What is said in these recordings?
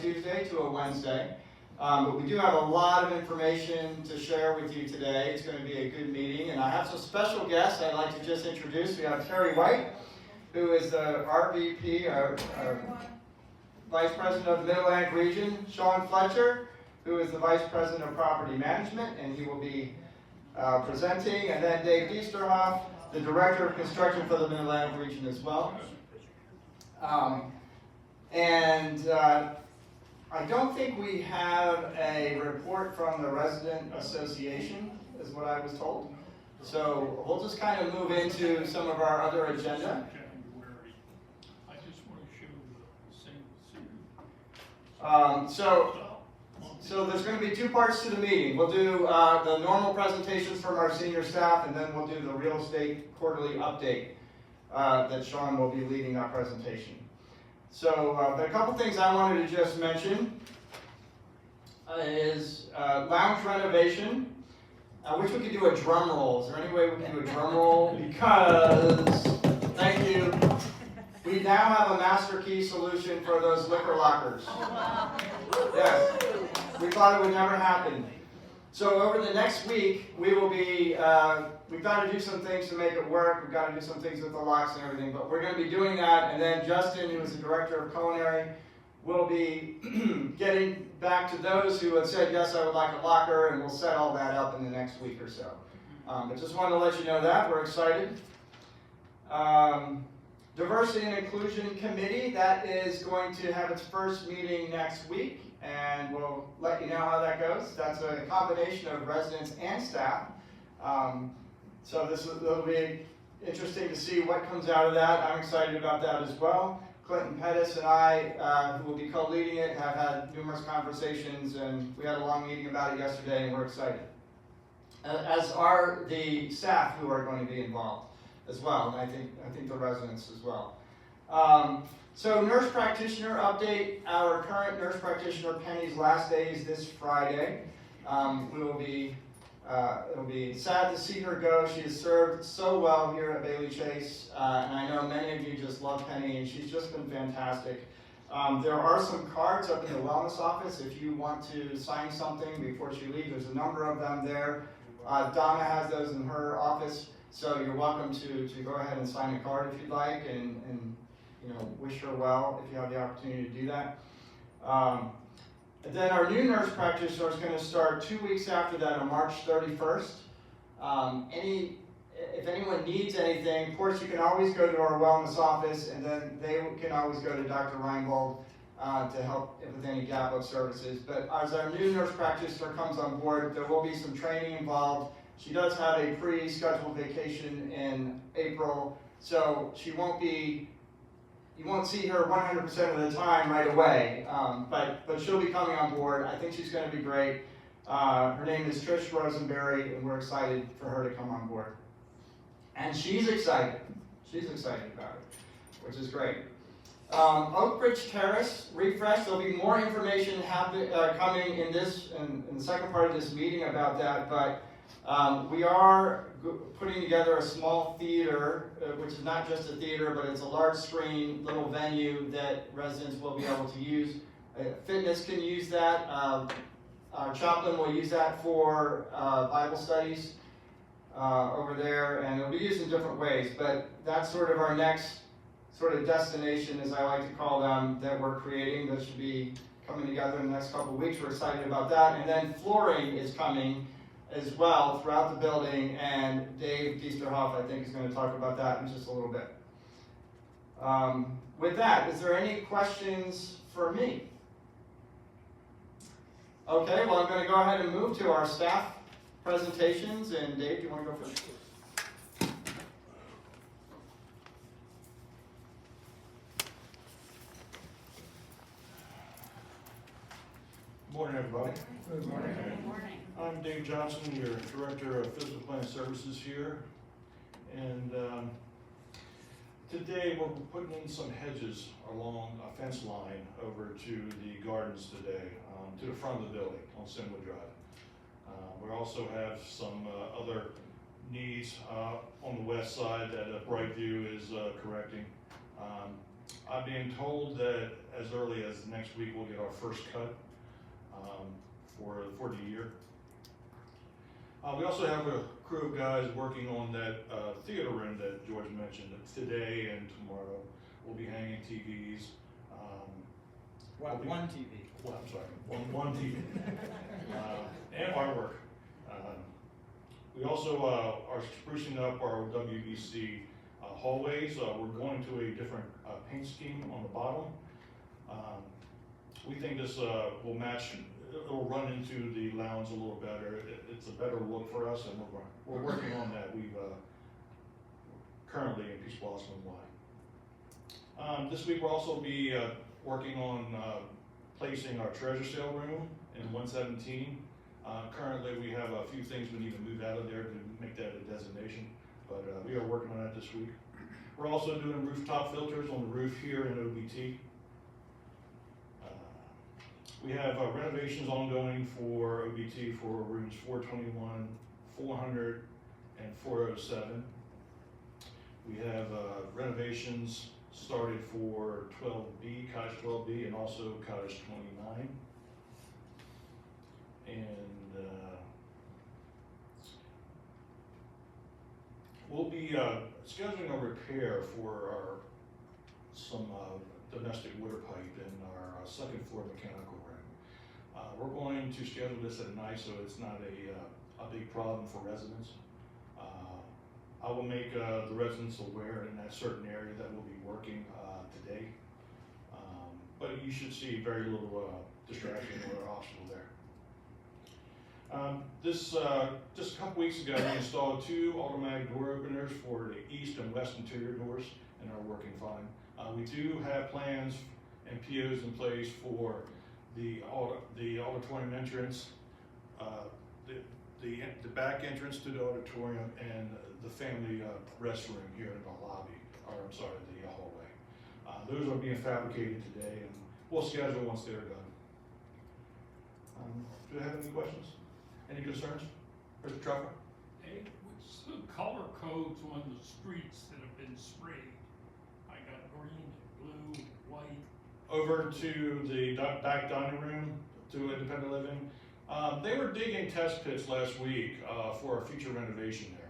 Tuesday to a Wednesday. But we do have a lot of information to share with you today. It's going to be a good meeting. And I have some special guests I'd like to just introduce. We have Terry White, who is the RVP, our Vice President of the Mid-Atlantic Region. Sean Fletcher, who is the Vice President of Property Management, and he will be presenting. And then Dave Diesterhoff, the Director of Construction for the Mid-Atlantic Region as well. I don't think we have a report from the Resident Association, is what I was told. So we'll just kind of move into some of our other agenda. I just want to show the same. So there's going to be two parts to the meeting. We'll do the normal presentations from our senior staff, and then we'll do the real estate quarterly update that Sean will be leading our presentation. So, but a couple things I wanted to just mention is lounge renovation. I wish we could do a drum roll. Is there any way we can do a drum roll? Because, thank you, we now have a master key solution for those liquor lockers. Yes, we thought it would never happen. So over the next week, we will be, we've got to do some things to make it work. We've got to do some things with the locks and everything, but we're going to be doing that. And then Justin, who is the Director of Culinary, will be getting back to those who have said, yes, I would like a locker, and we'll set all that up in the next week or so. But just wanted to let you know that. We're excited. Diversity and Inclusion Committee, that is going to have its first meeting next week. And we'll let you know how that goes. That's a combination of residents and staff. So it'll be interesting to see what comes out of that. I'm excited about that as well. Clinton Pettis and I, who will be co-leading it, have had numerous conversations, and we had a long meeting about it yesterday, and we're excited. As are the staff who are going to be involved as well, and I think the residents as well. So nurse practitioner update. Our current nurse practitioner, Penny's last day is this Friday. It'll be sad to see her go. She has served so well here at Bailey Chase, and I know many of you just love Penny, and she's just been fantastic. There are some cards up in the wellness office if you want to sign something before she leaves. There's a number of them there. Donna has those in her office, so you're welcome to go ahead and sign a card if you'd like, and wish her well if you have the opportunity to do that. And then our new nurse practitioner is going to start 2 weeks after that on March 31st. If anyone needs anything, of course you can always go to our wellness office, and then they can always go to Dr. Reinbold to help with any gap of services. But as our new nurse practitioner comes on board, there will be some training involved. She does have a pre-scheduled vacation in April, so she won't be. You won't see her 100% of the time right away, but she'll be coming on board. I think she's going to be great. Her name is Trish Rosenberry, and we're excited for her to come on board. And she's excited. She's excited about it, which is great. Oak Ridge Terrace refresh. There'll be more information coming in the second part of this meeting about that, but we are putting together a small theater, which is not just a theater, but it's a large screen little venue that residents will be able to use. Fitness can use that. Our chaplain will use that for Bible studies over there, and it'll be used in different ways, but that's sort of our next sort of destination, as I like to call them, that we're creating. That should be coming together in the next couple of weeks. We're excited about that. And then flooring is coming as well throughout the building, and Dave Diesterhoff, I think, is going to talk about that in just a little bit. With that, is there any questions for me? Okay, well, I'm going to go ahead and move to our staff presentations, and Dave, do you want to go first? Good morning, everybody. Good morning. Good morning. I'm Dave Johnson, your Director of Physical Plant Services here. And today we're putting in some hedges along a fence line over to the gardens today, to the front of the building on Simwood Drive. We also have some other needs on the west side that Brightview is correcting. I'm being told that as early as next week, we'll get our first cut, for the year. We also have a crew of guys working on that, theater room that George mentioned. Today and tomorrow, we'll be hanging TVs. Well, We'll be- one TV. Well, I'm sorry, one TV. And artwork. We also, are sprucing up our WBC hallways. We're going to a different, paint scheme on the bottom. We think this, will match, it'll run into the lounge a little better. It's a better look for us, and we're working on that. We've, currently in Peach Blossom and Y. This week we'll also be, working on, placing our treasure sale room in 117. Currently, we have a few things we need to move out of there to make that a designation, but we are working on that this week. We're also doing rooftop filters on the roof here in OBT. We have renovations ongoing for OBT for rooms 421, 400, and 407. We have renovations started for 12B, Cottage 12B, and also Cottage 29. And we'll be scheduling a repair for some domestic water pipe in our second floor mechanical room. We're going to schedule this at night so it's not a big problem for residents. I will make the residents aware in that certain area that we'll be working today. But you should see very little distraction or obstacle there. Just a couple weeks ago, we installed 2 automatic door openers for the east and west interior doors, and are working fine. We do have plans and POs in place for the auditorium entrance, the back entrance to the auditorium, and the family restroom here in the lobby, or I'm sorry, the hallway. Those are being fabricated today, and we'll schedule once they're done. Do you have any questions? Any concerns? Mr. Truffer? Hey, what's the color codes on the streets that have been sprayed? I got green, blue, white. Over to the back dining room, to independent living. They were digging test pits last week for a future renovation there.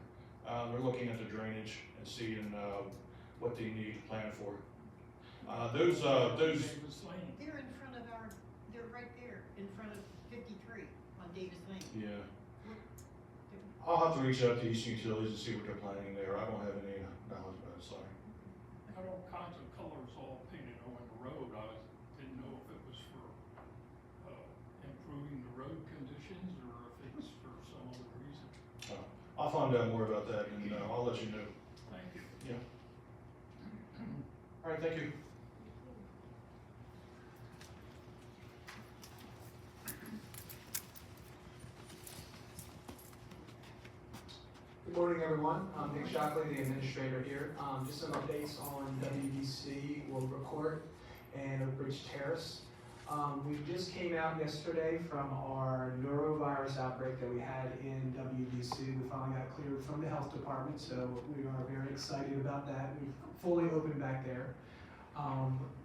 They're looking at the drainage and seeing what they need to plan for. Those. Davis Lane. They're in front of they're right there, in front of 53 on Davis Lane. Yeah. I'll have to reach out to Eastern Utilities and see what they're planning there. I don't have any knowledge about it, sorry. Got all kinds of colors all painted on the road. I didn't know if it was for improving the road conditions or if it's for some other reason. I'll find out more about that and I'll let you know. Thank you. Yeah. All right, thank you. Good morning, everyone. I'm Nick Shockley, the administrator here. Just some updates on WBC, World Court, and Oak Ridge Terrace. We just came out yesterday from our norovirus outbreak that we had in WBC. We finally got cleared from the health department, so we are very excited about that. We've fully opened back there.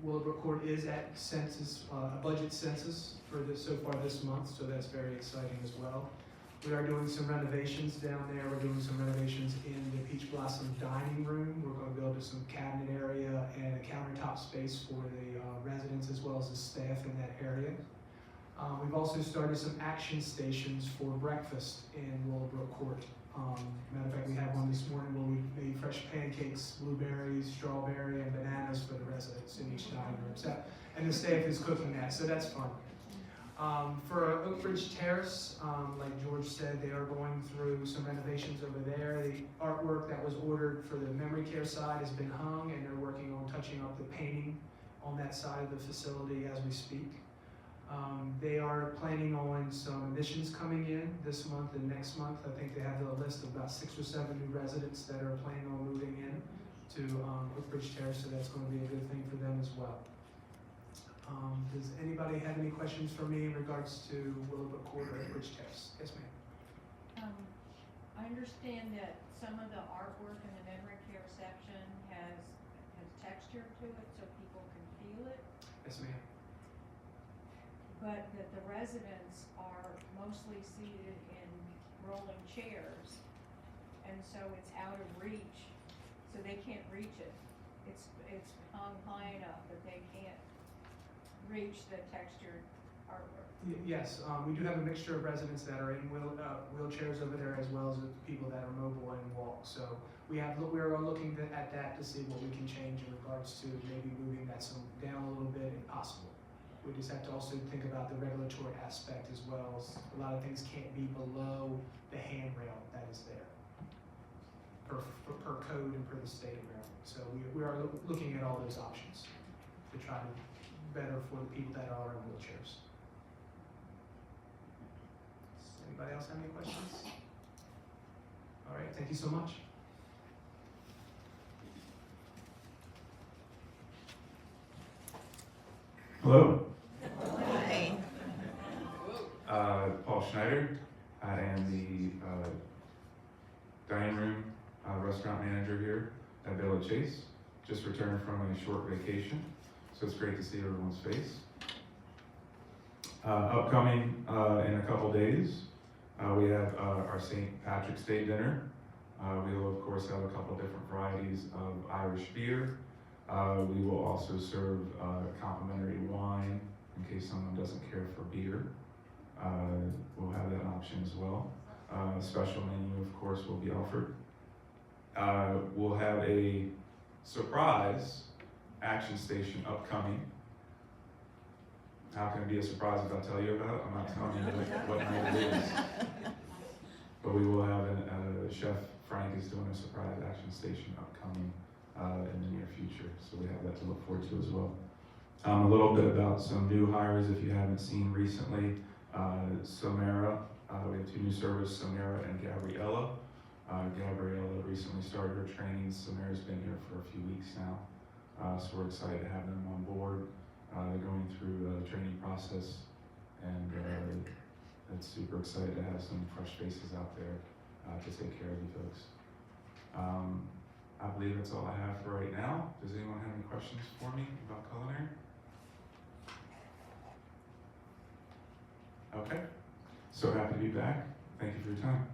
Willowbrook Court is at census, a budget census for this so far this month, so that's very exciting as well. We are doing some renovations down there. We're doing some renovations in the Peach Blossom dining room. We're going to build some cabinet area and a countertop space for the residents as well as the staff in that area. We've also started some action stations for breakfast in Willowbrook Court. Matter of fact, we had one this morning where we made fresh pancakes, blueberries, strawberry, and bananas for the residents in each dining room. So, and the staff is cooking that, so that's fun. For Oak Ridge Terrace, like George said, they are going through some renovations over there. The artwork that was ordered for the memory care side has been hung, and they're working on touching up the painting on that side of the facility as we speak. They are planning on some additions coming in this month and next month. I think they have a list of about 6 or 7 new residents that are planning on moving in to Oak Ridge Terrace, so that's going to be a good thing for them as well. Does anybody have any questions for me in regards to Willowbrook Court or Oak Ridge Terrace? Yes, ma'am. I understand that some of the artwork in the memory care section has texture to it, so people Yes, ma'am. but that the residents are mostly seated in rolling chairs, and so it's out of reach, so they can't reach it. It's hung high enough that they can't reach the textured artwork. Yes, we do have a mixture of residents that are in wheelchairs over there, as well as the people that are mobile and walk. So we are looking at that to see what we can change in regards to maybe moving that down a little bit if possible. We just have to also think about the regulatory aspect as well. As a lot of things can't be below the handrail that is there per code and per the state of Maryland. So we are looking at all those options to try to better for the people that are in wheelchairs. Anybody else have any questions? All right, thank you so much. Hello, Hi. Paul Schneider. I am the dining room restaurant manager here at Villa Chase. Just returned from a short vacation, so it's great to see everyone's face. Upcoming in a couple days, we have our St. Patrick's Day dinner. We will of course have a couple different varieties of Irish beer. We will also serve complimentary wine in case someone doesn't care for beer. We'll have that option as well. Special menu, of course, will be offered. We'll have a surprise action station upcoming. How can it be a surprise if I tell you about it? I'm not telling you what night it is. But we will have Chef Frank is doing a surprise action station upcoming in the near future. So we have that to look forward to as well. A little bit about some new hires if you haven't seen recently. Samara, we have two new servers, Samara and Gabriella. Gabriella recently started her training. Samara's been here for a few weeks now. So we're excited to have them on board, going through the training process. And it's super excited to have some fresh faces out there to take care of you folks. I believe that's all I have for right now. Does anyone have any questions for me about culinary? Okay, so happy to be back. Thank you for your time.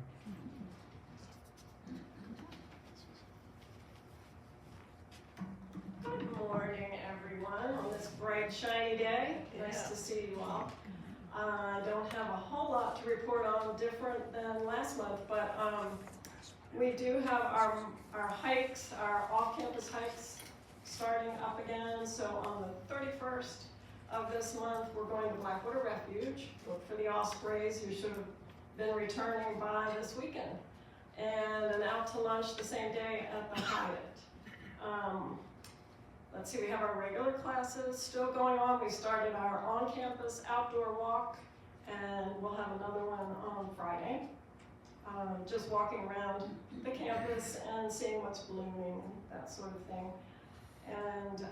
Good morning, everyone, on this bright, shiny day. Nice to see you all. I don't have a whole lot to report on different than last month, but we do have our hikes, our off-campus hikes starting up again. So on the 31st of this month, we're going to Blackwater Refuge. Look for the Ospreys, who should have been returning by this weekend. And then out to lunch the same day at the Hyatt. Let's see, we have our regular classes still going on. We started our on-campus outdoor walk, and we'll have another one on Friday. Just walking around the campus and seeing what's blooming, that sort of thing. And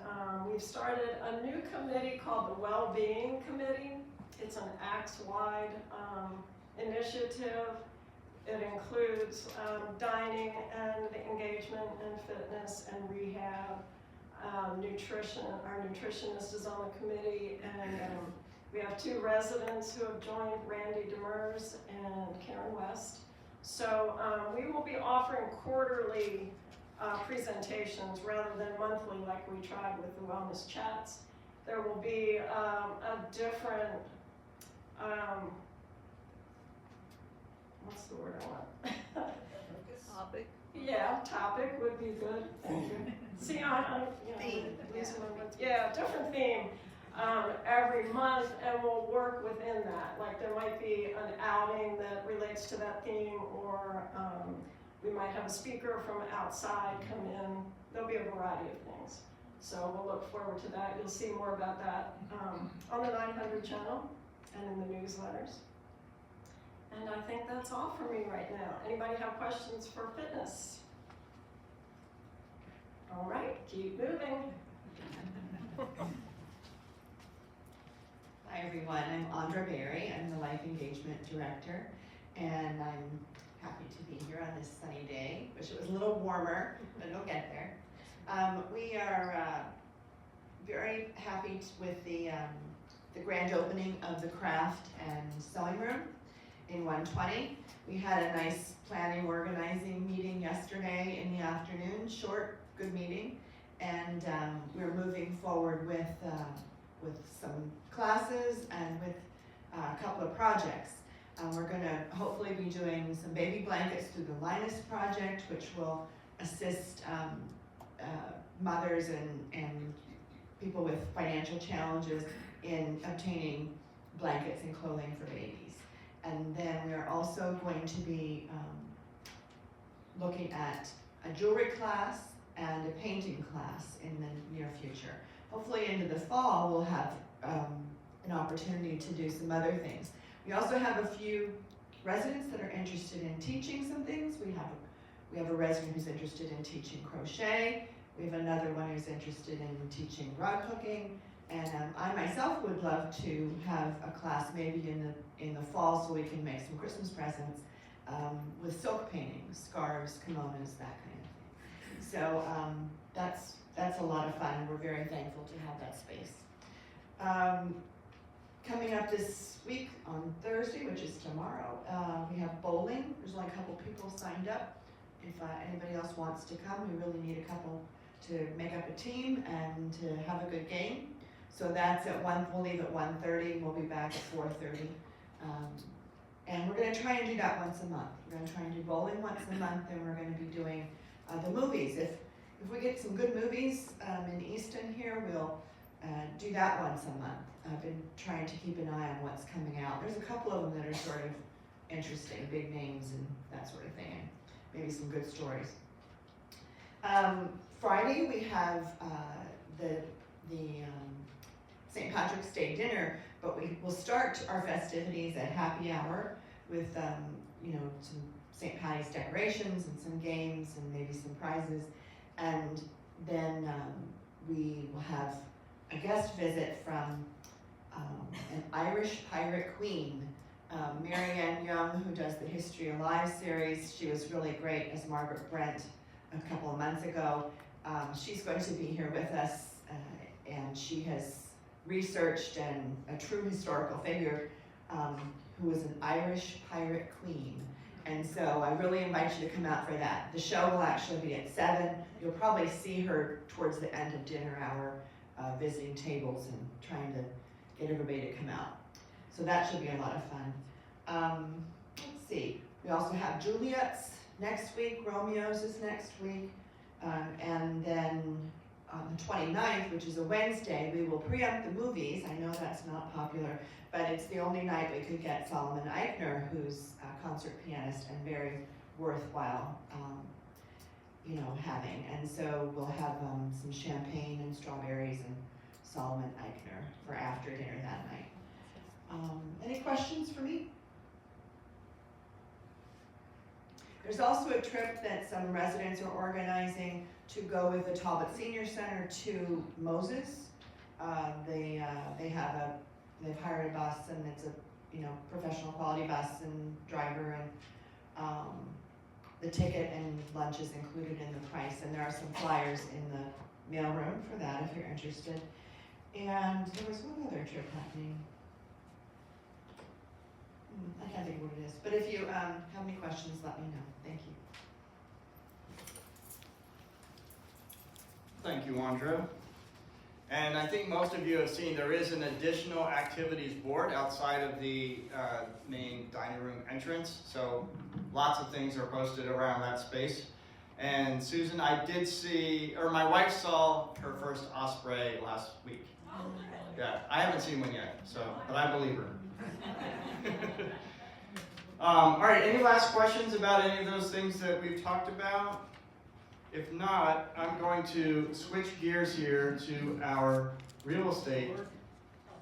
we've started a new committee called the Wellbeing Committee. It's an ACTS-wide initiative. It includes dining and engagement and fitness and rehab, nutrition. Our nutritionist is on the committee, and we have two residents who have joined, Randy Demers and Karen West. So we will be offering quarterly presentations rather than monthly like we tried with the wellness chats. There will be a different, what's the word I want? Topic. Yeah, topic would be good, thank you. See, I'm Theme, losing my words. Yeah, different theme every month, and we'll work within that. Like there might be an outing that relates to that theme, or we might have a speaker from outside come in. There'll be a variety of things. So we'll look forward to that. You'll see more about that on the 900 channel and in the newsletters. And I think that's all for me right now. Anybody have questions for fitness? All right, keep moving. Hi everyone, I'm Audra Berry. I'm the Life Engagement Director, and I'm happy to be here on this sunny day. Wish it was a little warmer, but it'll get there. We are very happy with the grand opening of the craft and sewing room in 120. We had a nice planning organizing meeting yesterday in the afternoon, short, good meeting. And we're moving forward with some classes and with a couple of projects. We're gonna hopefully be doing some baby blankets through the Linus Project, which will assist mothers and people with financial challenges in obtaining blankets and clothing for babies. And then we're also going to be looking at a jewelry class and a painting class in the near future. Hopefully into the fall we'll have an opportunity to do some other things. We also have a few residents that are interested in teaching some things. We have a resident who's interested in teaching crochet. We have another one who's interested in teaching rug hooking. And I myself would love to have a class maybe in the fall so we can make some Christmas presents with silk painting, scarves, kimonos, that kind of thing. So that's a lot of fun. We're very thankful to have that space. Coming up this week on Thursday, which is tomorrow, we have bowling. There's only a couple people signed up. If anybody else wants to come, we really need a couple to make up a team and to have a good game. So that's at we'll leave at 1:30, we'll be back at 4:30. And we're gonna try and do that once a month. We're gonna try and do bowling once a month, and we're gonna be doing the movies. If we get some good movies in Easton here, we'll do that once a month. I've been trying to keep an eye on what's coming out. There's a couple of them that are sort of interesting, big names and that sort of thing, and maybe some good stories. Friday we have the St. Patrick's Day dinner, but we will start our festivities at happy hour with some St. Patty's decorations and some games and maybe some prizes, and then we will have a guest visit from an Irish pirate queen, Marianne Young, who does the History Alive series. She was really great as Margaret Brent a couple of months ago. She's going to be here with us, and she has researched and a true historical figure who was an Irish pirate queen. And so I really invite you to come out for that. The show will actually be at 7. You'll probably see her towards the end of dinner hour visiting tables and trying to get everybody to come out. So that should be a lot of fun. Let's see, we also have Juliet's next week, Romeo's is next week, and then on the 29th, which is a Wednesday, we will preempt the movies. I know that's not popular, but it's the only night we could get Solomon Eichner, who's a concert pianist and very worthwhile, having. And so we'll have some champagne and strawberries and Solomon Eichner for after dinner that night. Any questions for me? There's also a trip that some residents are organizing to go with the Talbot Senior Center to Moses. They've hired a bus, and it's a professional quality bus and driver, and the ticket and lunch is included in the price. And there are some flyers in the mailroom for that if you're interested. And there was one other trip happening. I can't think of what it is, but if you have any questions, let me know. Thank you. Thank you, Andrea. And I think most of you have seen there is an additional activities board outside of the main dining room entrance. So lots of things are posted around that space. And Susan, I did see, or my wife saw her first osprey last week. Yeah, I haven't seen one yet, but I believe her. All right, any last questions about any of those things that we've talked about? If not, I'm going to switch gears here to our real estate.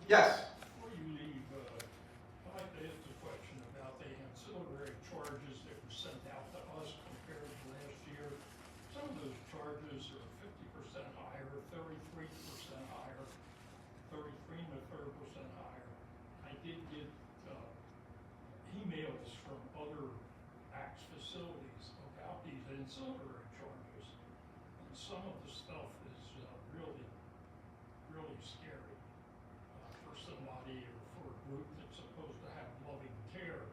Yes? Before you leave, I'd like to ask a question about the ancillary charges that were sent out to us compared to last year. Some of those charges are 50% higher, 33% higher, 33% higher. I did get emails from other ACTS facilities about these ancillary charges. And some of the stuff is really really scary for somebody or for a group that's supposed to have loving care.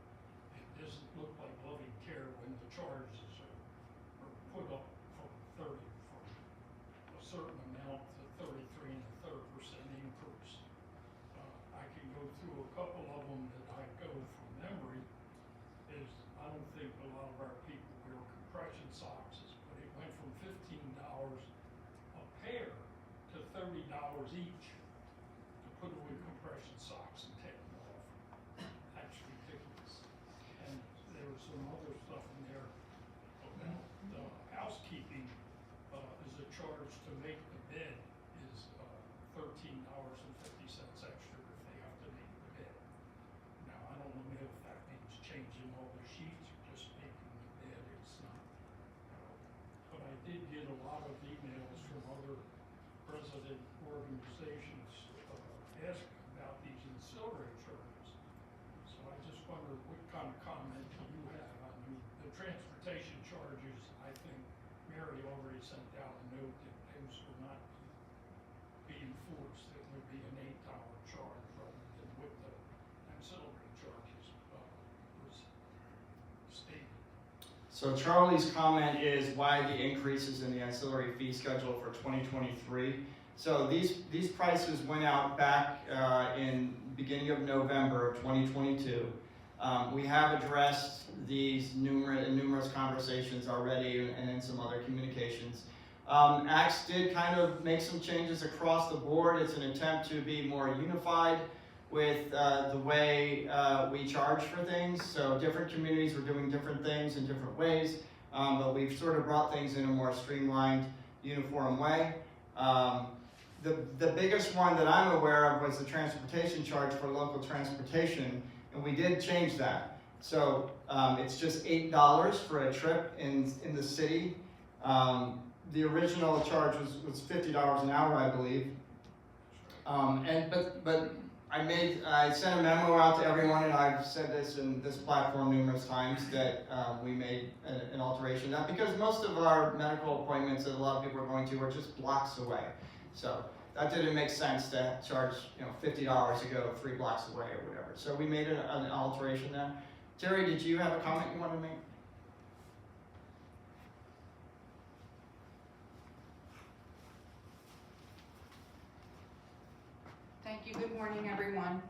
It doesn't look like loving care when the charges are put up from a certain amount to 33 and a third % increase. I can go through a couple of them that I go from memory. I don't think a lot of our people wear compression socks, but it went from $15 a pair to $30 each to put away compression socks and take them off. That's ridiculous. And there was some other stuff in there about housekeeping is a charge to make the bed is $13.50 extra if they have to make the bed. Now, I don't know if that means changing all the sheets or just making the bed. It's not. But I did get a lot of emails from other resident organizations asking about these ancillary charges. So I just wonder what kind of comment do you have? I mean, the transportation charges, I think Mary already sent out a note that those were not being forced. It would be an $8 charge rather than what the ancillary charges was stated. So Charlie's comment is why the increases in the ancillary fee schedule for 2023. So these prices went out back in beginning of November of 2022. We have addressed these numerous conversations already and in some other communications. ACTS did kind of make some changes across the board. It's an attempt to be more unified with the way we charge for things. So different communities were doing different things in different ways, but we've sort of brought things in a more streamlined, uniform way. The biggest one that I'm aware of was the transportation charge for local transportation, and we did change that. So it's just $8 for a trip in the city. The original charge was $50 an hour, I believe. But I sent a memo out to everyone, and I've said this in this platform numerous times, that we made an alteration. Now, because most of our medical appointments that a lot of people are going to are just blocks away. So that didn't make sense to charge $50 to go 3 blocks away or whatever. So we made an alteration there. Terry, did you have a comment you wanted to make? Thank you. Good morning, everyone.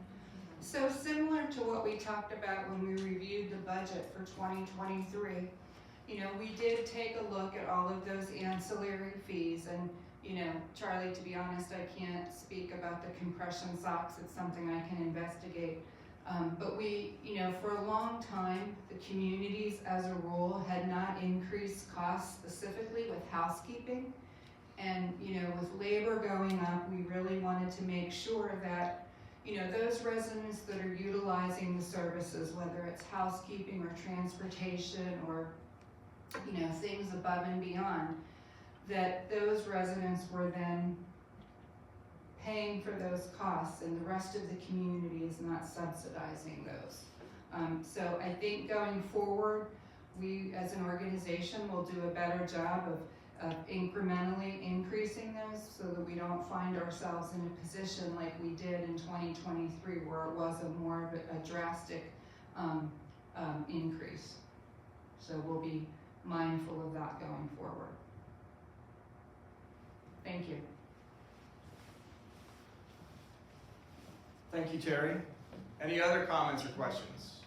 So similar to what we talked about when we reviewed the budget for 2023, we did take a look at all of those ancillary fees. And, Charlie, to be honest, I can't speak about the compression socks. It's something I can investigate. But we, for a long time, the communities as a rule had not increased costs specifically with housekeeping. And, with labor going up, we really wanted to make sure that, those residents that are utilizing the services, whether it's housekeeping or transportation or, things above and beyond, that those residents were then paying for those costs and the rest of the community is not subsidizing those. So I think going forward, we as an organization will do a better job of incrementally increasing those so that we don't find ourselves in a position like we did in 2023 where it was more of a drastic increase. So we'll be mindful of that going forward. Thank you. Thank you, Terry. Any other comments or questions?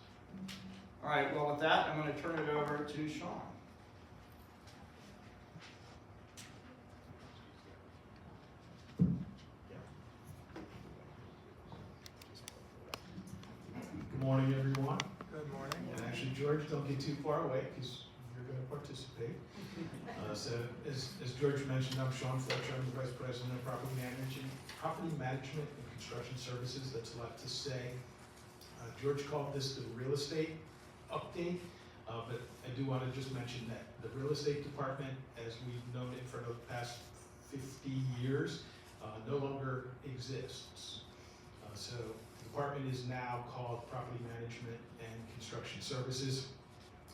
All right, well, with that, I'm going to turn it over to Sean. Good morning, everyone. Good morning. And actually, George, don't get too far away because you're going to participate. So, as George mentioned, I'm Sean Fletcher. I'm the Vice President of Property Management and Construction Services. That's a lot to say. George called this the real estate update, but I do want to just mention that the real estate department, as we've known it for the past 50 years, no longer exists. So the department is now called Property Management and Construction Services.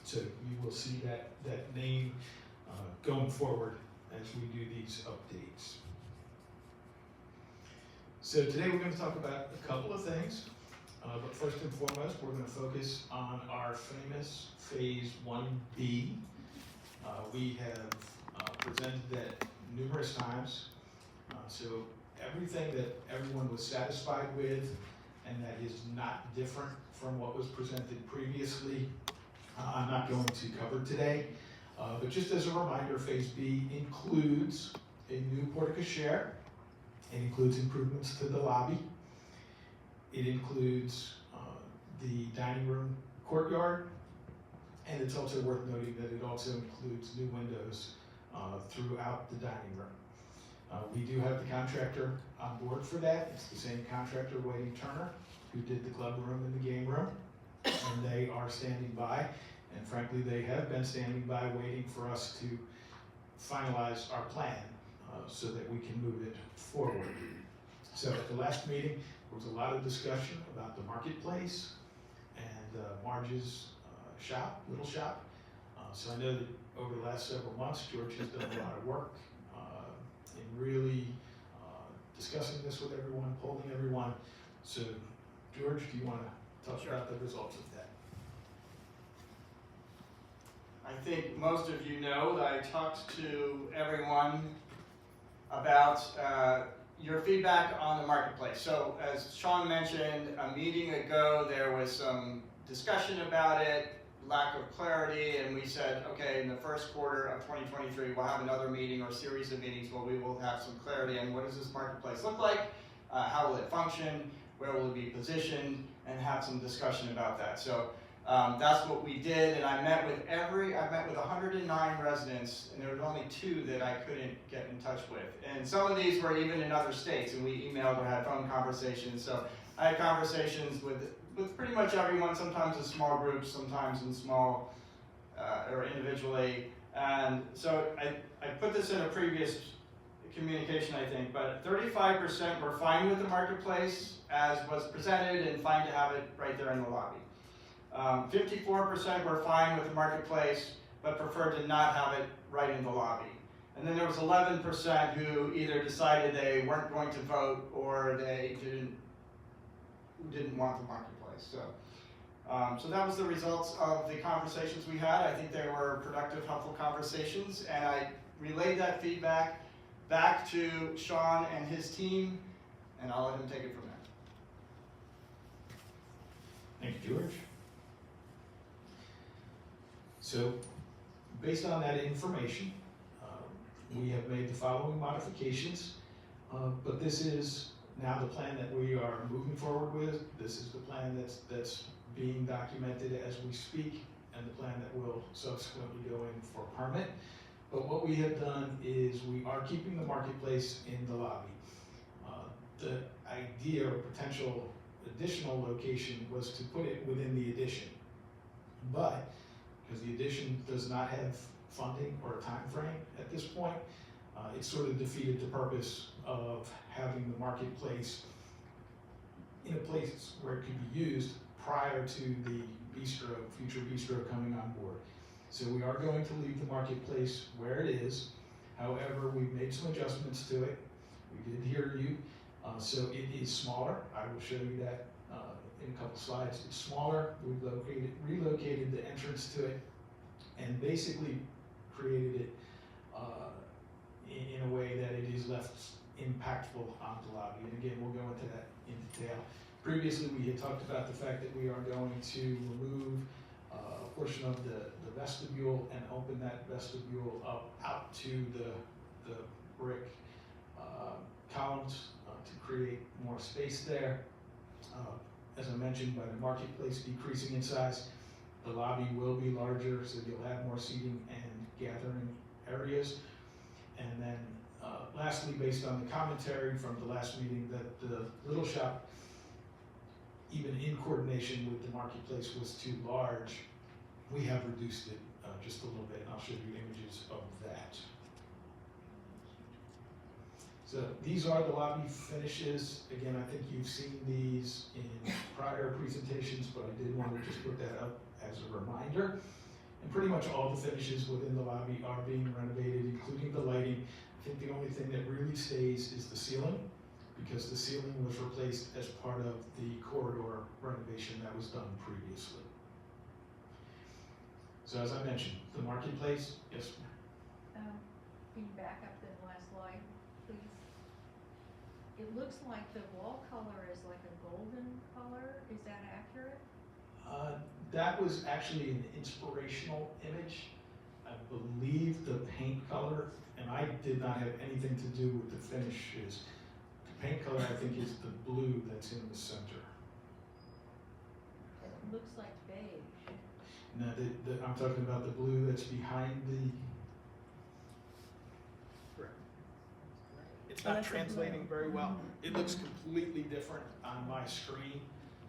So you will see that name going forward as we do these updates. So today we're going to talk about a couple of things, but first and foremost, we're going to focus on our famous Phase 1B. We have presented that numerous times, so everything that everyone was satisfied with and that is not different from what was presented previously, I'm not going to cover today. But just as a reminder, Phase B includes a new porte-cochere. It includes improvements to the lobby. It includes the dining room courtyard. And it's also worth noting that it also includes new windows throughout the dining room. We do have the contractor on board for that. It's the same contractor, Whiting Turner, who did the club room and the game room. And they are standing by. And frankly, they have been standing by waiting for us to finalize our plan so that we can move it forward. So at the last meeting, there was a lot of discussion about the marketplace and Marge's shop, little shop. So I know that over the last several months, George has done a lot of work in really discussing this with everyone, polling everyone. So George, do you want to talk about the results of that? I think most of you know that I talked to everyone about your feedback on the marketplace. So as Sean mentioned, a meeting ago, there was some discussion about it, lack of clarity, and we said, okay, in the first quarter of 2023, we'll have another meeting or series of meetings where we will have some clarity on what does this marketplace look like, how will it function, where will it be positioned, and have some discussion about that. So that's what we did, and I met with 109 residents, and there were only 2 that I couldn't get in touch with. And some of these were even in other states, and we emailed or had phone conversations. So I had conversations with pretty much everyone, sometimes in small groups, sometimes in small or individually. And so I put this in a previous communication, I think, but 35% were fine with the marketplace as was presented and fine to have it right there in the lobby. 54% were fine with the marketplace, but preferred to not have it right in the lobby. And then there was 11% who either decided they weren't going to vote or they didn't want the marketplace. So that was the results of the conversations we had. I think they were productive, helpful conversations, and I relayed that feedback back to Sean and his team, and I'll let him take it from there. Thank you, George. So, based on that information, we have made the following modifications, but this is now the plan that we are moving forward with. This is the plan that's being documented as we speak, and the plan that will subsequently go in for permit. But what we have done is we are keeping the marketplace in the lobby. The idea or potential additional location was to put it within the addition. But because the addition does not have funding or a time frame at this point, it sort of defeated the purpose of having the marketplace in a place where it could be used prior to the bistro, future bistro coming on board. So we are going to leave the marketplace where it is. However, we've made some adjustments to it. We did hear you. So it is smaller. I will show you that in a couple slides. It's smaller. We've relocated the entrance to it and basically created it in a way that it is less impactful on the lobby. And again, we'll go into that in detail. Previously, we had talked about the fact that we are going to remove a portion of the vestibule and open that vestibule up out to the brick columns to create more space there. As I mentioned, by the marketplace decreasing in size, the lobby will be larger, so you'll have more seating and gathering areas. And then lastly, based on the commentary from the last meeting, that the little shop, even in coordination with the marketplace, was too large, we have reduced it just a little bit, and I'll show you images of that. So these are the lobby finishes. Again, I think you've seen these in prior presentations, but I did want to just put that up as a reminder. And pretty much all the finishes within the lobby are being renovated, including the lighting. I think the only thing that really stays is the ceiling, because the ceiling was replaced as part of the corridor renovation that was done previously. So as I mentioned, the marketplace, yes, ma'am. Can you back up to the last slide, please? It looks like the wall color is like a golden color, is that accurate? That was actually an inspirational image. I believe the paint color, and I did not have anything to do with the finishes. The paint color, I think, is the blue that's in the center. It looks like beige. Now, I'm talking about the blue that's behind the, it's not translating very well. It looks completely different on my screen.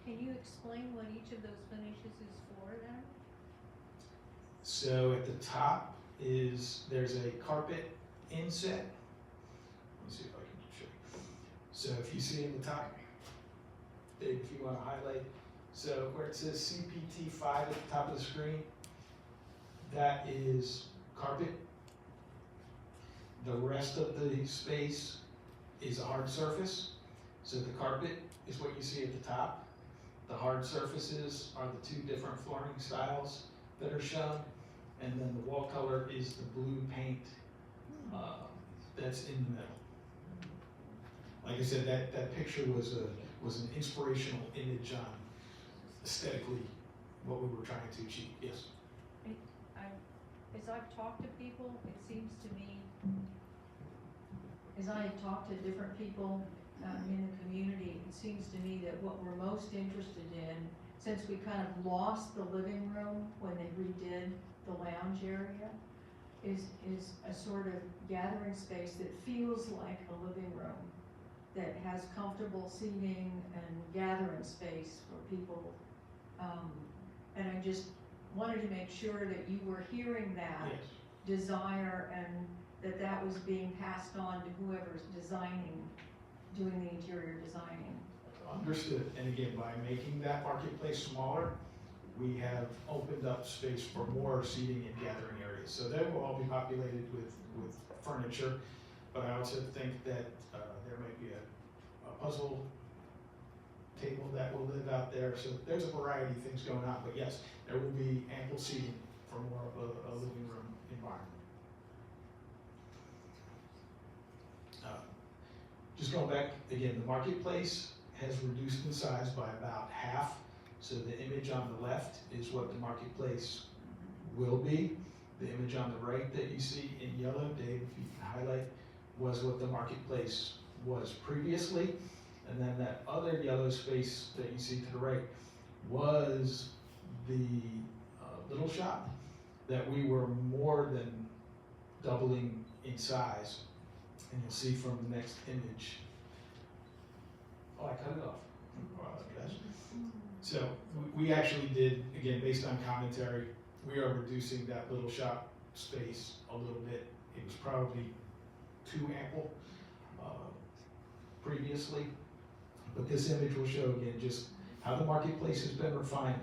Can you explain what each of those finishes is for then? So at the top there's a carpet inset. Let me see if I can show you. So if you see in the top, Dave, if you want to highlight, so where it says CPT5 at the top of the screen, that is carpet. The rest of the space is a hard surface. So the carpet is what you see at the top. The hard surfaces are the two different flooring styles that are shown. And then the wall color is the blue paint that's in the middle. Like I said, that picture was an inspirational image on aesthetically what we were trying to achieve. Yes. As I've talked to people, it seems to me, as I talk to different people in the community, it seems to me that what we're most interested in, since we kind of lost the living room when they redid the lounge area, is a sort of gathering space that feels like a living room, that has comfortable seating and gathering space for people. And I just wanted to make sure that you were hearing that Yes. desire and that was being passed on to whoever's doing the interior designing. Understood. And again, by making that marketplace smaller, we have opened up space for more seating and gathering areas. So they will all be populated with furniture, but I also think that there might be a puzzle table that will live out there. So there's a variety of things going on, but yes, there will be ample seating for more of a living room environment. Just going back, again, the marketplace has reduced in size by about half. So the image on the left is what the marketplace will be. The image on the right that you see in yellow, Dave, if you can highlight, was what the marketplace was previously. And then that other yellow space that you see to the right was the little shop that we were more than doubling in size. And you'll see from the next image. Oh, I cut it off. Oh, I apologize. So we actually did, again, based on commentary, we are reducing that little shop space a little bit. It was probably too ample previously. But this image will show again just how the marketplace has been refined.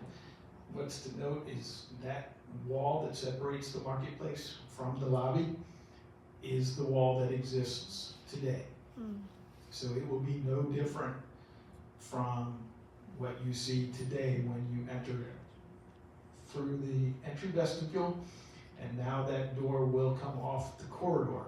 What's to note is that wall that separates the marketplace from the lobby is the wall that exists today. So it will be no different from what you see today when you enter through the entry vestibule, and now that door will come off the corridor.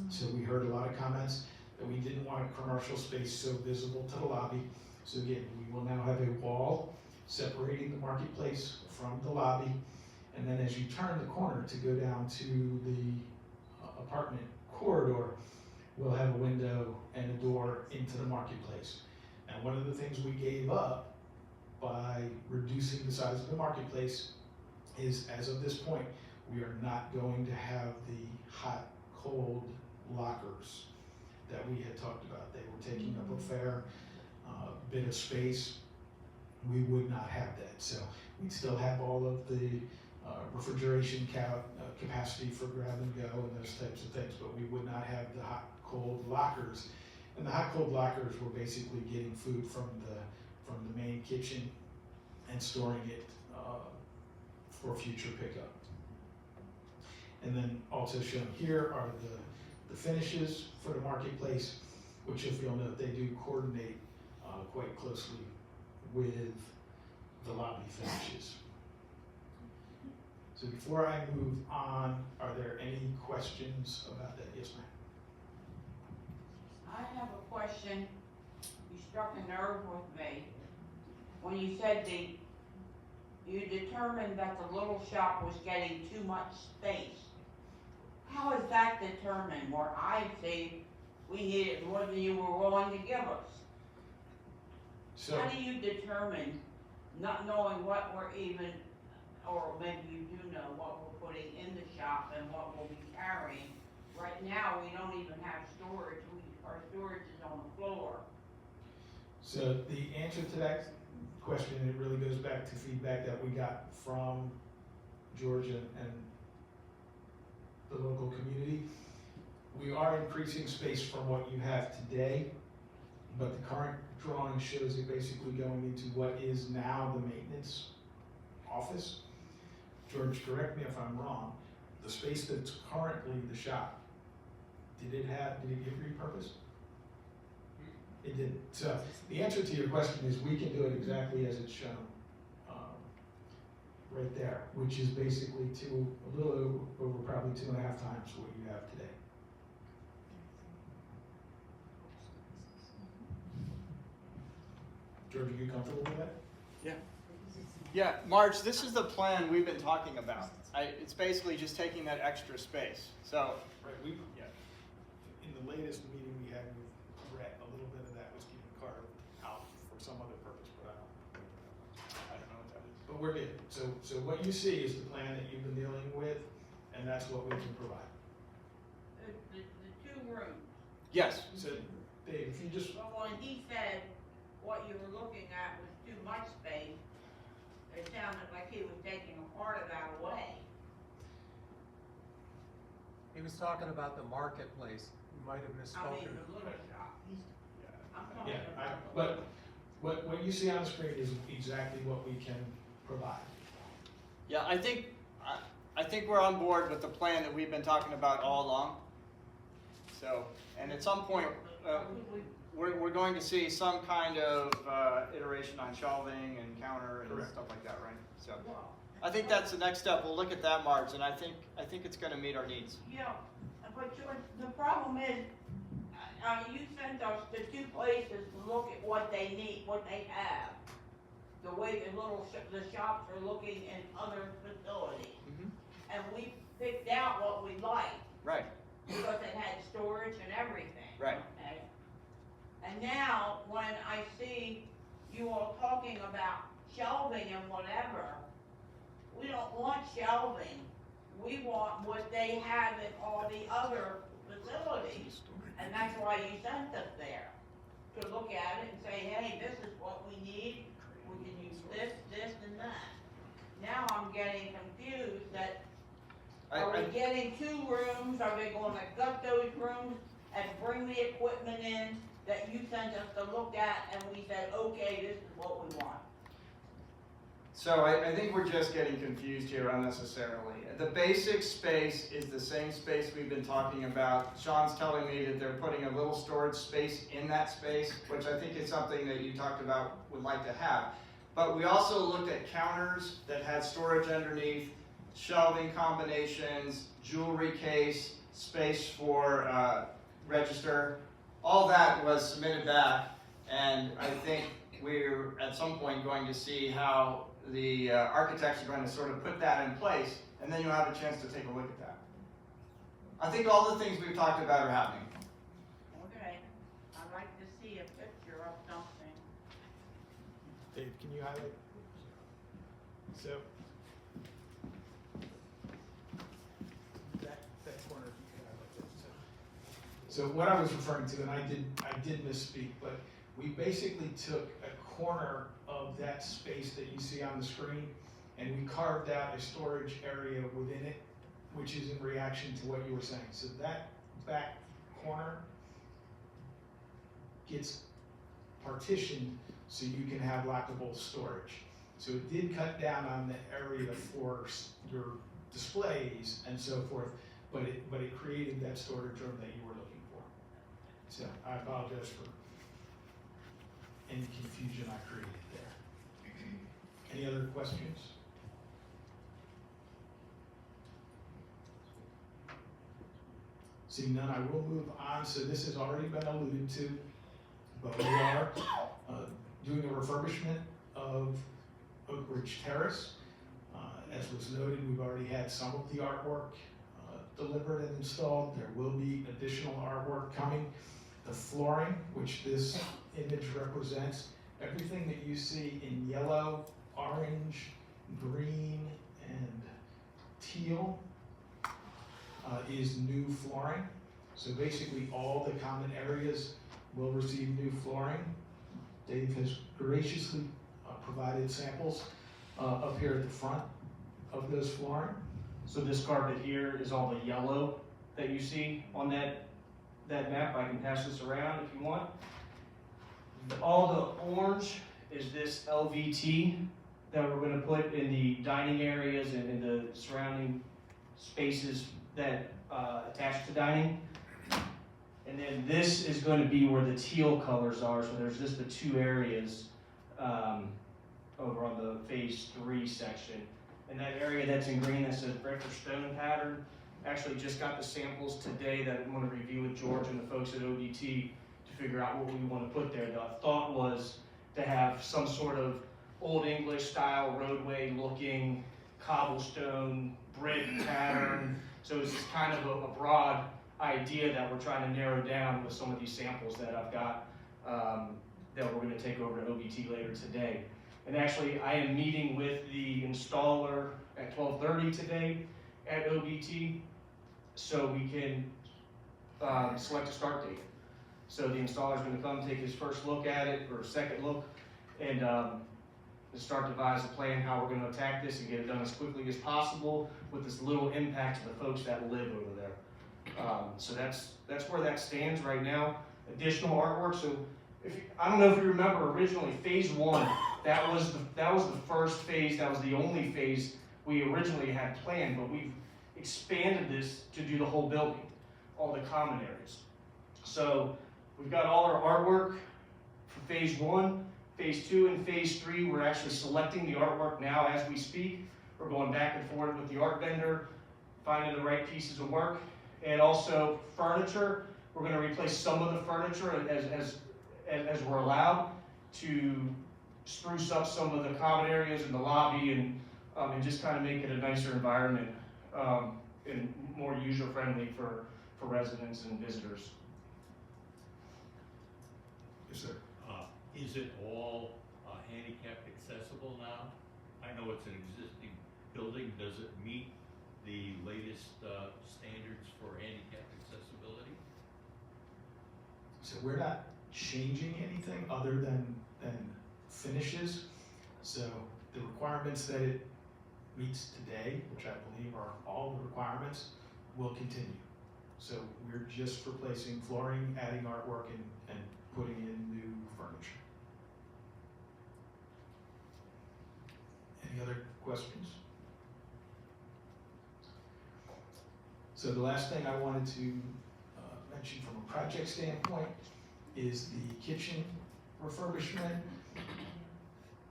So we heard a lot of comments that we didn't want a commercial space so visible to the lobby. So again, we will now have a wall separating the marketplace from the lobby, and then as you turn the corner to go down to the apartment corridor, we'll have a window and a door into the marketplace. And one of the things we gave up by reducing the size of the marketplace is, as of this point, we are not going to have the hot, cold lockers that we had talked about. They were taking up a fair bit of space. We would not have that. So we'd still have all of the refrigeration capacity for grab and go and those types of things, but we would not have the hot, cold lockers. And the hot, cold lockers were basically getting food from the main kitchen and storing it for future pickup. And then also shown here are the finishes for the marketplace. which if you'll note, they do coordinate quite closely with the lobby finishes. So before I move on, are there any questions about that? Yes, ma'am. I have a question. You struck a nerve with me. When you said you determined that the little shop was getting too much space. How is that determined? Where I see we needed more than you were willing to give us. So, How do you determine, not knowing what we're even, or maybe you do know what we're putting in the shop and what we'll be carrying? Right now, we don't even have storage. Our storage is on the floor. so the answer to that question, it really goes back to feedback that we got from Georgia and the local community. We are increasing space from what you have today, but the current drawing shows it basically going into what is now the maintenance office. George, correct me if I'm wrong, the space that's currently the shop, did it get repurposed? It didn't. So the answer to your question is we can do it exactly as it's shown right there, which is basically a little over probably 2.5 times what you have today. George, are you comfortable with that? Yeah, Marge, this is the plan we've been talking about. It's basically just taking that extra space. So, Right, in the latest meeting we had with Brett, a little bit of that was getting carved out for some other purpose, but I don't know what that is. But we're good. So what you see is the plan that you've been dealing with, and that's what we can provide. The 2 rooms. yes. So Dave, if you just, Well, when he said what you were looking at was too much space, it sounded like he was taking a part of that away. He was talking about the marketplace. You might have I misspoken. mean, the little shop. I'm talking yeah, about. but what you see on the screen is exactly what we can provide. Yeah, I think we're on board with the plan that we've been talking about all along. So, and at some point, we're going to see some kind of iteration on shelving and counter and Correct. stuff like that, right? So, I think that's the next step. We'll look at that, Marge, and I think it's going to meet our needs. Yeah, but George, the problem is, you sent us to 2 places to look at what they need, what they have. The way the shops are looking in other facilities. Mhm. And we picked out what we liked, Right, because it had storage and everything. right. Okay? And now, when I see you all talking about shelving and whatever, we don't want shelving. We want what they have in all the other facilities. And that's why you sent us there, to look at it and say, hey, this is what we need. We can use this, and that. Now I'm getting confused that, are we getting 2 rooms? Are they gonna gut those rooms and bring the equipment in that you sent us to look at, and we said, okay, this is what we want? So I think we're just getting confused here unnecessarily. The basic space is the same space we've been talking about. Sean's telling me that they're putting a little storage space in that space, which I think is something that you talked about would like to have. But we also looked at counters that had storage underneath, shelving combinations, jewelry case, space for register. All that was submitted back, and I think we're at some point going to see how the architects are going to sort of put that in place, and then you'll have a chance to take a look at that. I think all the things we've talked about are happening. Okay, I'd like to see a picture of something. Dave, can you highlight? So. That corner, if you can highlight that. So what I was referring to, and I did misspeak, but we basically took a corner of that space that you see on the screen, and we carved out a storage area within it, which is in reaction to what you were saying. So that back corner gets partitioned so you can have lockable storage. So it did cut down on the area for your displays and so forth, but it created that storage room that you were looking for. So I apologize for any confusion I created there. Any other questions? Seeing none, I will move on. So this has already been alluded to, but we are doing a refurbishment of Oak Ridge Terrace. As was noted, we've already had some of the artwork delivered and installed. There will be additional artwork coming. The flooring, which this image represents, everything that you see in yellow, orange, green, and teal is new flooring. So basically all the common areas will receive new flooring. Dave has graciously provided samples up here at the front of those flooring. So this carpet here is all the yellow that you see on that map. I can pass this around if you want. All the orange is this LVT that we're going to put in the dining areas and in the surrounding spaces that attach to dining. And then this is going to be where the teal colors are. So there's just the two areas over on the phase 3 section. And that area that's in green that says brick or stone pattern, actually just got the samples today that I'm going to review with George and the folks at ODT to figure out what we want to put there. The thought was to have some sort of Old English style roadway looking cobblestone brick pattern. So it's just kind of a broad idea that we're trying to narrow down with some of these samples that I've got that we're going to take over to OBT later today. And actually, I am meeting with the installer at 12:30 today at OBT, so we can select a start date. So the installer is going to come take his first look at it, or second look, and start to devise a plan how we're going to attack this and get it done as quickly as possible with as little impact to the folks that live over there. So that's where that stands right now. Additional artwork. So I don't know if you remember originally phase 1. That was the first phase. That was the only phase we originally had planned, but we've expanded this to do the whole building, all the common areas. So we've got all our artwork for phase 1, phase 2, and phase 3. We're actually selecting the artwork now as we speak. We're going back and forth with the art vendor, finding the right pieces of work, and also furniture. We're going to replace some of the furniture as we're allowed to spruce up some of the common areas in the lobby and just kind of make it a nicer environment and more user-friendly for residents and visitors. Yes, sir. Is it all handicap accessible now? I know it's an existing building. Does it meet the latest standards for handicap accessibility? So we're not changing anything other than finishes. So the requirements that it meets today, which I believe are all the requirements, will continue. So we're just replacing flooring, adding artwork, and putting in new furniture. Any other questions? So the last thing I wanted to mention from a project standpoint is the kitchen refurbishment.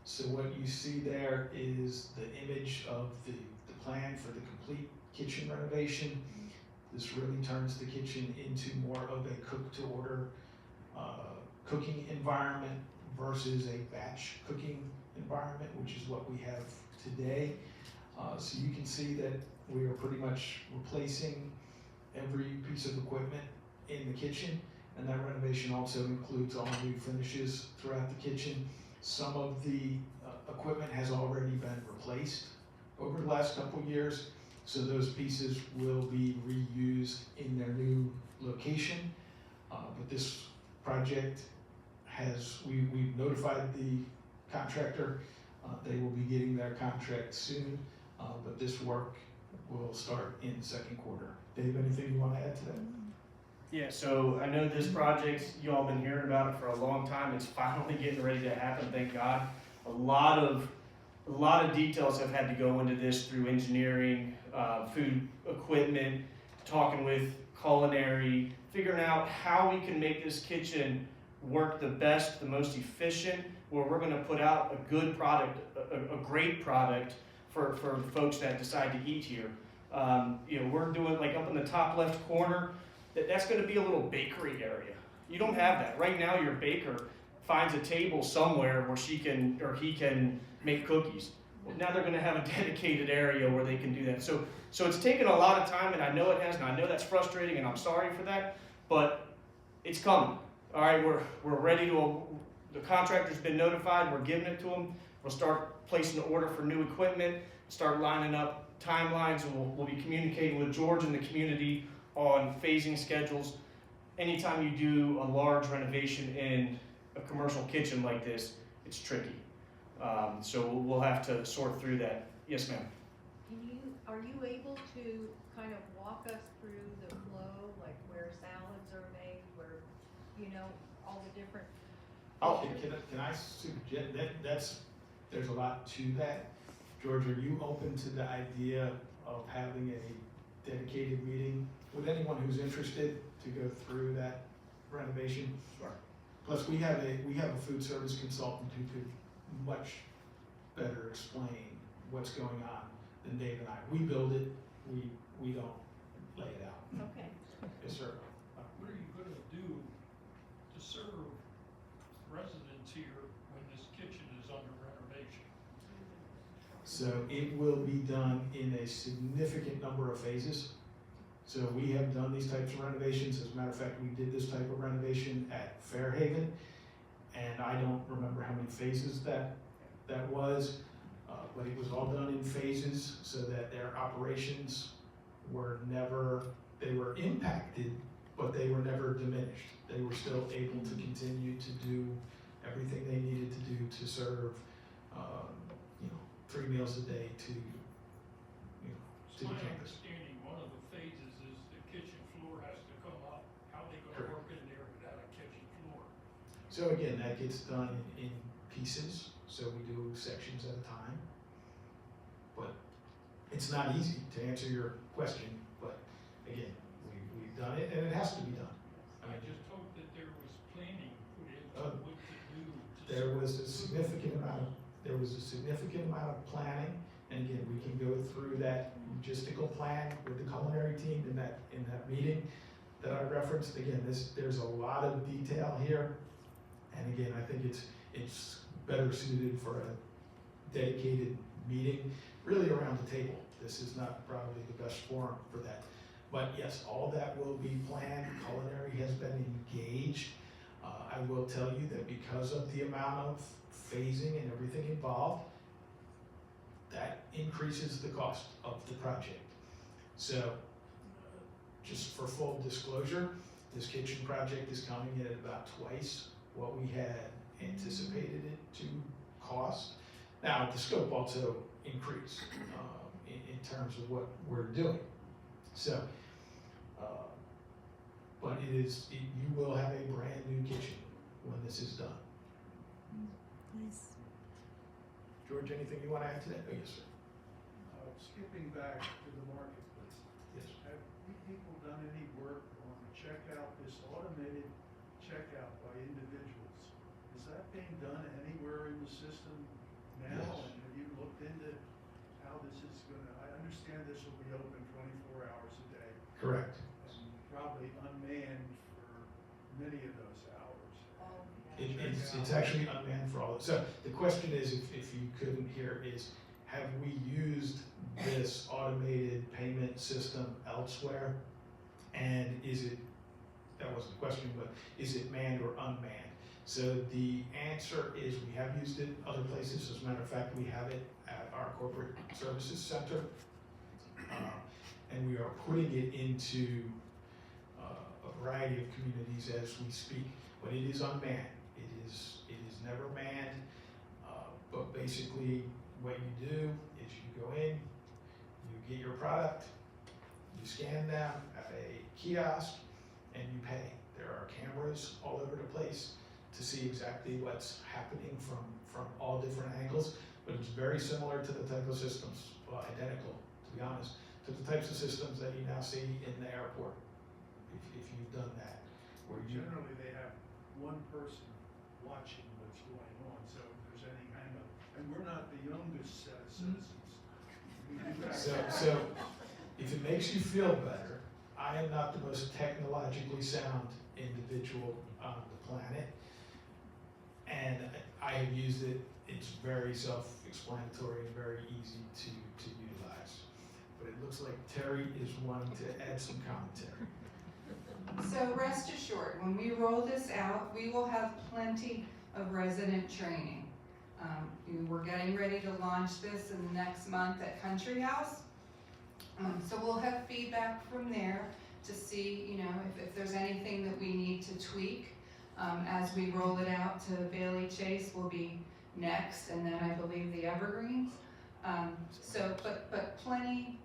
So what you see there is the image of the plan for the complete kitchen renovation. This really turns the kitchen into more of a cook-to-order cooking environment versus a batch cooking environment, which is what we have today. So you can see that we are pretty much replacing every piece of equipment in the kitchen, and that renovation also includes all new finishes throughout the kitchen. Some of the equipment has already been replaced over the last couple of years, so those pieces will be reused in their new location. But this project we've notified the contractor. They will be getting their contract soon, but this work will start in the second quarter. Dave, anything you want to add to that? Yeah, so I know this project, you all been hearing about it for a long time. It's finally getting ready to happen, thank God. A lot of details have had to go into this through engineering, food equipment, talking with culinary, figuring out how we can make this kitchen work the best, the most efficient, where we're gonna put out a good product, a great product for folks that decide to eat here. You know, we're doing like up in the top left corner, that's gonna be a little bakery area. You don't have that. Right now, your baker finds a table somewhere where she can, or he can make cookies. Well, now they're gonna have a dedicated area where they can do that. So it's taken a lot of time, and I know it has, and I know that's frustrating, and I'm sorry for that, but it's coming. All right, we're ready to, the contractor's been notified, we're giving it to them. We'll start placing the order for new equipment, start lining up timelines, and we'll be communicating with George and the community on phasing schedules. Anytime you do a large renovation in a commercial kitchen like this, it's tricky. So we'll have to sort through that. Yes, ma'am. Are you able to kind of walk us through the flow, like where salads are made, where, you know, all the different? Can I suggest there's a lot to that. George, are you open to the idea of having a dedicated meeting with anyone who's interested to go through that renovation? Sure. Plus, we have a food service consultant who could much better explain what's going on than Dave and I. We build it, we don't lay it out. Okay. Yes, sir. What are you gonna do to serve residents here when this kitchen is under renovation? So it will be done in a significant number of phases. So we have done these types of renovations. As a matter of fact, we did this type of renovation at Fairhaven, and I don't remember how many phases that was, but it was all done in phases so that their operations were never, they were impacted, but they were never diminished. They were still able to continue to do everything they needed to do to serve, 3 meals a day to It's the my campus. understanding, one of the phases is the kitchen floor has to come up. How they gonna Correct. work in there without a kitchen floor? So again, that gets done in pieces, so we do sections at a time. But it's not easy to answer your question, but again, we've done it and it has to be done. I just hope that there was planning put into Uh, what to do. to There serve was a significant amount of planning, and again, we can go through that logistical plan with the culinary team in that meeting that I referenced. Again, there's a lot of detail here, and again, I think it's better suited for a dedicated meeting, really around the table. This is not probably the best forum for that. But yes, all that will be planned. Culinary has been engaged. I will tell you that because of the amount of phasing and everything involved, that increases the cost of the project. So, just for full disclosure, this kitchen project is coming in at about twice what we had anticipated it to cost. Now, the scope also increased in terms of what we're doing. So, but you will have a brand new kitchen when this is done. Nice. George, anything you want to add to that? Oh, yes, sir. Skipping back to the marketplace, Yes. have people done any work on checkout, this automated checkout by individuals? Is that being done anywhere in the system now? Yes. And have you looked into how this is gonna, I understand this will be open 24 hours a day, Correct. and probably unmanned for many of those hours. It's actually unmanned for all. So the question is, if you couldn't hear, is have we used this automated payment system elsewhere? And is it, that wasn't the question, but is it manned or unmanned? So the answer is we have used it other places. As a matter of fact, we have it at our corporate services center. And we are putting it into a variety of communities as we speak, but it is unmanned. It is never manned, but basically what you do is you go in, you get your product, you scan them at a kiosk, and you pay. There are cameras all over the place to see exactly what's happening from all different angles, but it's very similar to the type of systems, well, identical, to be honest, to the types of systems that you now see in the airport. if you've done that, where you. Generally, they have one person watching what's going on, so if there's any hang up, and we're not the youngest set of citizens. We do have- So, if it makes you feel better, I am not the most technologically sound individual on the planet. And I have used it, it's very self-explanatory and very easy to utilize. But it looks like Terry is wanting to add some commentary. So rest assured, when we roll this out, we will have plenty of resident training. We're getting ready to launch this in the next month at Country House. So we'll have feedback from there to see, you know, if there's anything that we need to tweak. As we roll it out to Bailey Chase will be next, and then I believe the Evergreens. But plenty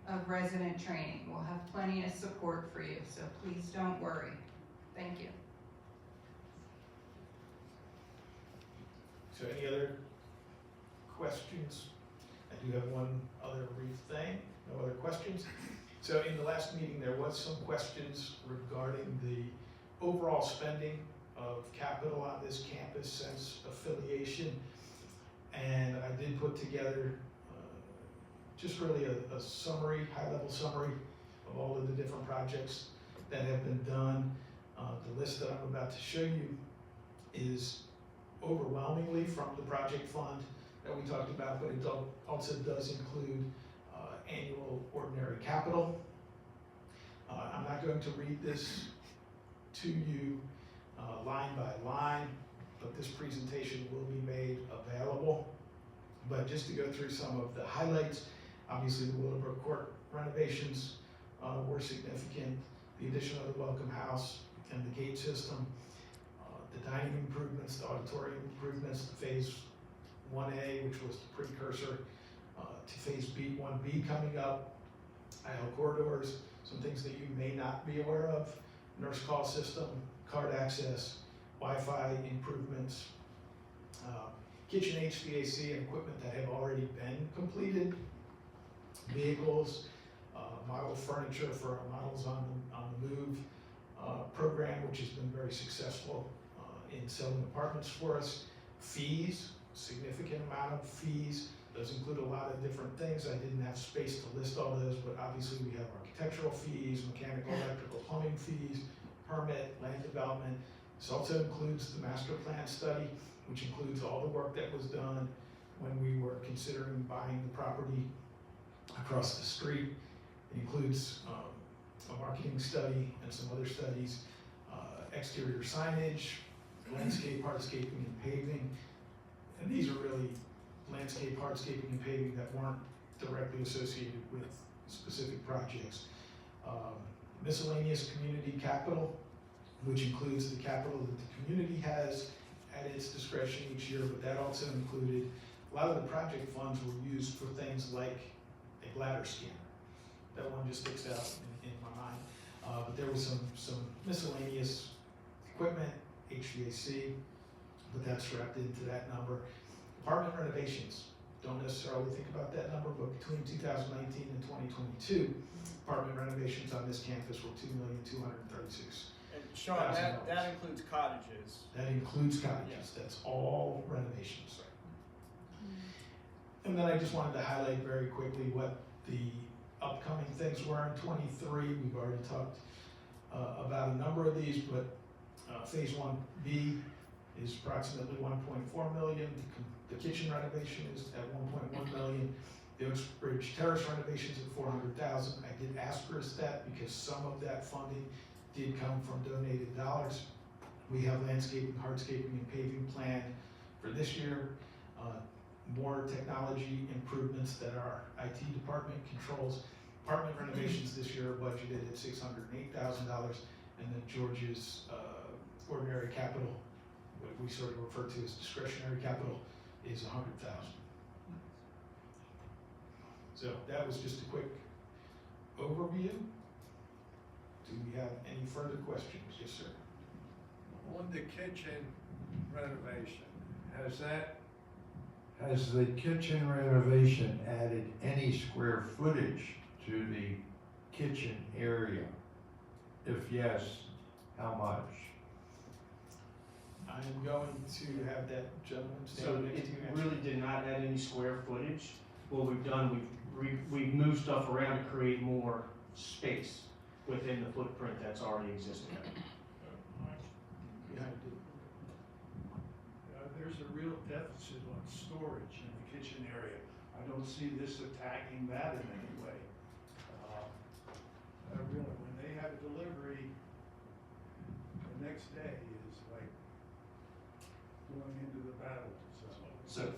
of resident training. We'll have plenty of support for you, so please don't worry. Thank you. So any other questions? I do have one other brief thing. No other questions? So in the last meeting, there was some questions regarding the overall spending of capital on this campus since affiliation. And I did put together just really a summary, high-level summary of all of the different projects that have been done. The list that I'm about to show you is overwhelmingly from the project fund that we talked about, but it also does include annual ordinary capital. I'm not going to read this to you line by line, but this presentation will be made available. But just to go through some of the highlights, obviously the Willowbrook Court renovations were significant. The addition of the Welcome House and the gate system, the dining improvements, the auditorium improvements, the Phase 1A, which was the precursor to Phase 1B coming up, aisle corridors, some things that you may not be aware of, nurse call system, card access, Wi-Fi improvements, kitchen HVAC and equipment that have already been completed, vehicles, model furniture for our Models on the Move program, which has been very successful in selling apartments for us. Fees, significant amount of fees. Those include a lot of different things. I didn't have space to list all those, but obviously we have architectural fees, mechanical, electrical, plumbing fees, permit, land development. This also includes the master plan study, which includes all the work that was done when we were considering buying the property across the street. It includes a marketing study and some other studies, exterior signage, landscape, hardscaping, and paving. And these are really landscape, hardscaping, and paving that weren't directly associated with specific projects. Miscellaneous community capital, which includes the capital that the community has at its discretion each year, but that also included, a lot of the project funds were used for things like a bladder scanner. That one just sticks out in my mind. But there was some miscellaneous equipment, HVAC, but that's wrapped into that number. Apartment renovations, don't necessarily think about that number, but between 2019 and 2022, apartment renovations on this campus were $2,236,000. And Sean, that includes cottages. That includes cottages. Yes. That's all renovations. And then I just wanted to highlight very quickly what the upcoming things were in 23. We've already talked about a number of these, but Phase 1B is approximately $1.4 million. The kitchen renovation is at $1.1 million. The Oakbridge Terrace renovations at $400,000. I did asterisk that because some of that funding did come from donated dollars. We have landscaping, hardscaping, and paving planned for this year. More technology improvements that our IT department controls. Apartment renovations this year are budgeted at $608,000, and then George's ordinary capital, what we sort of refer to as discretionary capital, is $100,000. So that was just a quick overview. Do we have any further questions? Yes, sir. On the kitchen renovation, has the kitchen renovation added any square footage to the kitchen area? If yes, how much? I am going to have that gentleman So stand next it to you. and really did not add any square footage. What we've done, we've moved stuff around to create more space within the footprint that's already existing. behind it. There's a real deficit on storage in the kitchen area. I don't see this attacking that in any way. Really, when they have a delivery, the next day is like going into the battle zone. So,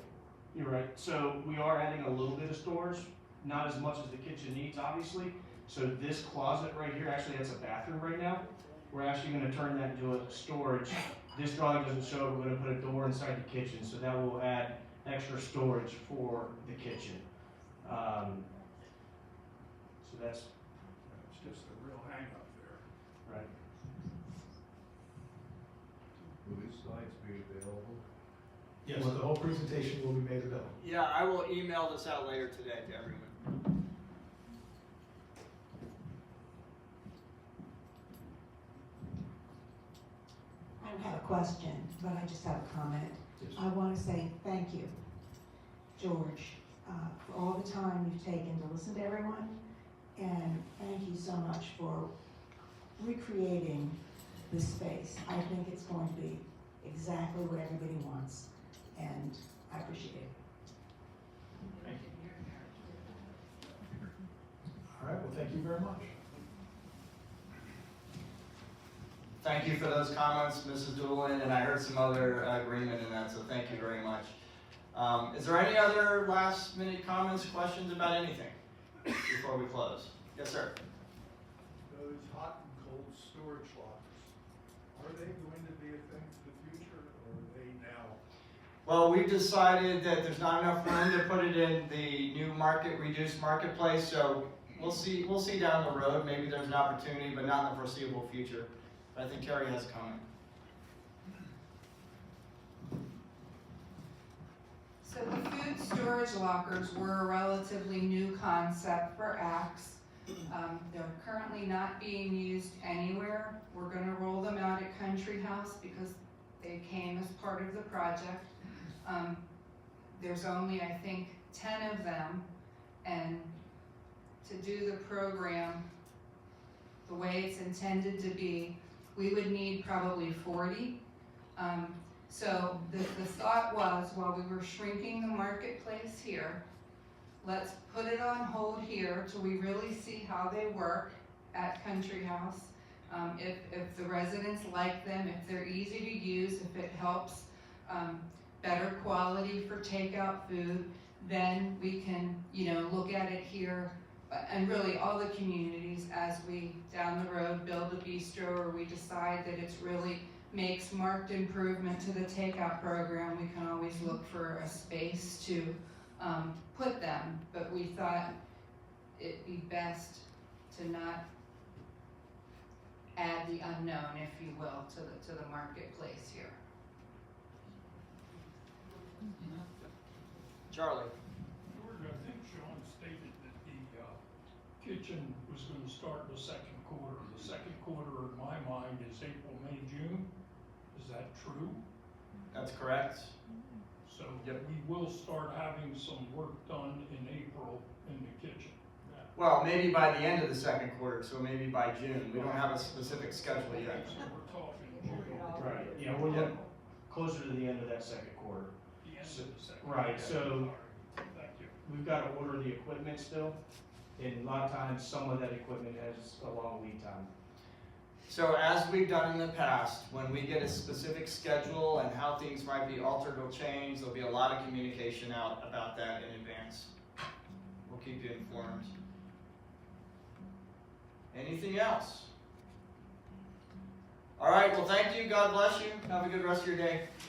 you're right. So we are adding a little bit of storage, not as much as the kitchen needs, obviously. So this closet right here, actually that's a bathroom right now. We're actually gonna turn that into a storage. This drawing doesn't show it, we're gonna put a door inside the kitchen, so that will add extra storage for the kitchen. So that's, It's just a real hang up there. right. Will these slides be available? Yes, the whole presentation will be made available. Yeah, I will email this out later today to everyone. I don't have a question, but I just have a comment. Yes. I want to say thank you, George, for all the time you've taken to listen to everyone. And thank you so much for recreating this space. I think it's going to be exactly what everybody wants, and I appreciate it. Thank you. All right, well, thank you very much. Thank you for those comments, Mrs. Doolin, and I heard some other agreement in that, so thank you very much. Is there any other last minute comments, questions about anything before we close? Yes, sir. Those hot and cold storage lockers, are they going to be a thing for the future, or are they now? Well, we've decided that there's not enough room to put it in the new reduced marketplace, so we'll see down the road. Maybe there's an opportunity, but not in the foreseeable future. I think Carrie has a comment. So the food storage lockers were a relatively new concept for Axe. They're currently not being used anywhere. We're gonna roll them out at Country House because they came as part of the project. There's only, I think, 10 of them, and to do the program the way it's intended to be, we would need probably 40. So the thought was, while we were shrinking the marketplace here, let's put it on hold here till we really see how they work at Country House. If the residents like them, if they're easy to use, if it helps better quality for takeout food, then we can, look at it here. And really all the communities, as we down the road build a bistro, or we decide that it's really makes marked improvement to the takeout program, we can always look for a space to put them. But we thought it'd be best to not add the unknown, if you will, to the marketplace here. Charlie. George, I think Sean stated that the kitchen was gonna start in the second quarter. The second quarter, in my mind, is April, May, June. Is that true? That's correct. So Yep. we will start having some work done in April in the kitchen. Well, maybe by the end of the second quarter, so maybe by June. We don't have a specific schedule yet. So we're talking June. Right, yeah, we're looking closer to the end of that second quarter. The end of the second. Right, so All right, thank you. we've got to order the equipment still, and a lot of times, some of that equipment has a long lead time. So as we've done in the past, when we get a specific schedule and how things might be altered or changed, there'll be a lot of communication out about that in advance. We'll keep you informed. Anything else? All right, well, thank you. God bless you. Have a good rest of your day.